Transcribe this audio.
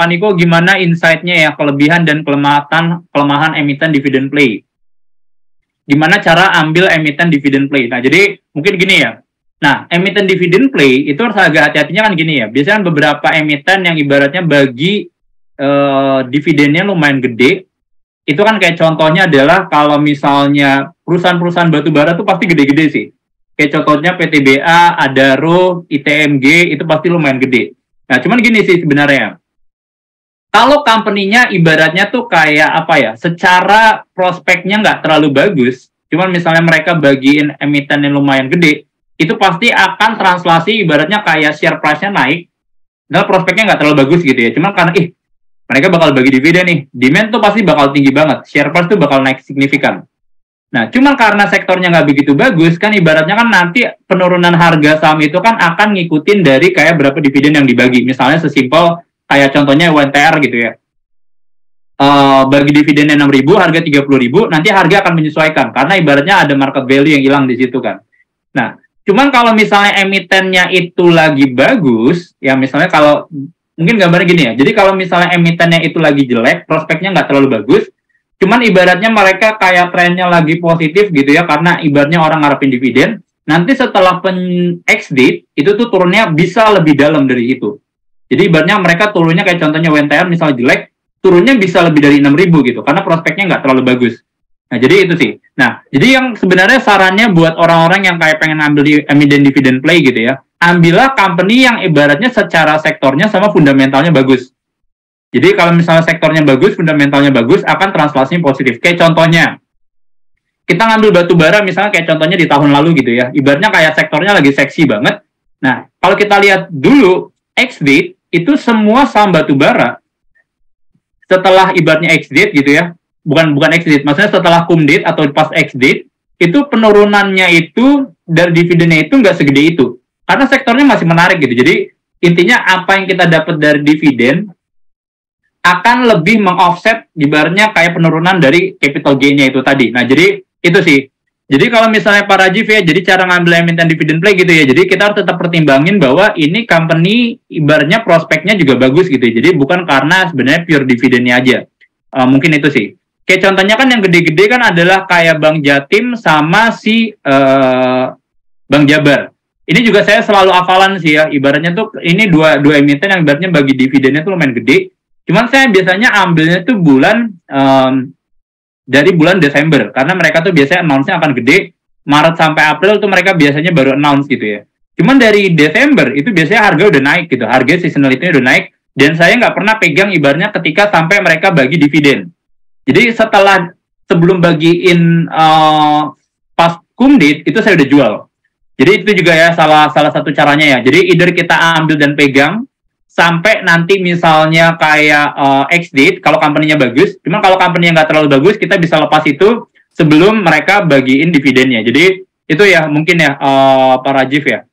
Pak Niko gimana insight-nya ya, kelebihan dan kelemahan emiten dividend play. Gimana cara ambil emiten dividend play. Nah, jadi mungkin gini ya. Nah, emiten dividend play itu harus agak hati-hatinya kan gini ya. Biasanya kan beberapa emiten yang ibaratnya bagi dividennya lumayan gede. Itu kan kayak contohnya adalah kalau misalnya perusahaan-perusahaan batubara tuh pasti gede-gede sih. Kayak contohnya PTBA, Adaro, ITMG, itu pasti lumayan gede. Nah, cuman gini sih sebenarnya. Kalau company-nya ibaratnya tuh kayak apa ya, secara prospeknya nggak terlalu bagus, cuman misalnya mereka bagiin emiten yang lumayan gede, itu pasti akan translasi ibaratnya kayak share price-nya naik, dan prospeknya nggak terlalu bagus gitu ya. Cuman karena, mereka bakal bagi dividen nih, demand tuh pasti bakal tinggi banget, share price tuh bakal naik signifikan. Nah, cuman karena sektornya nggak begitu bagus, kan ibaratnya kan nanti penurunan harga saham itu kan akan ngikutin dari kayak berapa dividen yang dibagi. Misalnya sesimpel kayak contohnya UNTR gitu ya. Bagi dividennya 6.000, harga 30.000, nanti harga akan menyesuaikan. Karena ibaratnya ada market value yang hilang di situ kan. Nah, cuman kalau misalnya emitennya itu lagi bagus, ya misalnya kalau, mungkin gambarnya gini ya, jadi kalau misalnya emitennya itu lagi jelek, prospeknya nggak terlalu bagus, cuman ibaratnya mereka kayak trennya lagi positif gitu ya, karena ibaratnya orang ngarepin dividen, nanti setelah pen-exit, itu tuh turunnya bisa lebih dalam dari itu. Jadi ibaratnya mereka turunnya kayak contohnya WNTR misalnya jelek, turunnya bisa lebih dari 6.000 gitu, karena prospeknya nggak terlalu bagus. Nah, jadi itu sih. Nah, jadi yang sebenarnya sarannya buat orang-orang yang kayak pengen ambil di emiten dividend play gitu ya, ambillah company yang ibaratnya secara sektornya sama fundamentalnya bagus. Jadi kalau misalnya sektornya bagus, fundamentalnya bagus, akan translasinya positif. Kayak contohnya, kita ngambil batu bara misalnya kayak contohnya di tahun lalu gitu ya. Ibaratnya kayak sektornya lagi seksi banget. Nah, kalau kita lihat dulu, ex-date, itu semua saham batu bara, setelah ibaratnya ex-date gitu ya, bukan ex-date, maksudnya setelah cum-date atau pas ex-date, itu penurunannya itu, dari dividennya itu nggak segede itu. Karena sektornya masih menarik gitu. Jadi, intinya apa yang kita dapat dari dividen, akan lebih meng-offset ibaratnya kayak penurunan dari capital gain-nya itu tadi. Nah, jadi itu sih. Jadi kalau misalnya Pak Rajif ya, jadi cara ngambil emiten dividend play gitu ya. Jadi kita harus tetap pertimbangin bahwa ini company ibaratnya prospeknya juga bagus gitu ya. Jadi bukan karena sebenarnya pure dividennya aja. Mungkin itu sih. Kayak contohnya kan yang gede-gede kan adalah kayak Bank Jatim sama si Bank Jabar. Ini juga saya selalu hafalan sih ya. Ibaratnya tuh ini dua emiten yang ibaratnya bagi dividennya tuh lumayan gede. Cuman saya biasanya ambilnya tuh dari bulan Desember, karena mereka tuh biasanya announce-nya akan gede. Maret sampai April tuh mereka biasanya baru announce gitu ya. Cuman dari Desember itu biasanya harga udah naik gitu, harga seasonality udah naik, dan saya nggak pernah pegang ibaratnya ketika sampai mereka bagi dividen. Jadi sebelum bagiin pas cum-date itu saya udah jual. Jadi itu juga ya salah satu caranya ya. Jadi either kita ambil dan pegang sampai nanti misalnya kayak ex-date kalau company-nya bagus. Cuma kalau company-nya nggak terlalu bagus, kita bisa lepas itu sebelum mereka bagiin dividennya. Jadi itu ya mungkin ya Pak Rajif ya.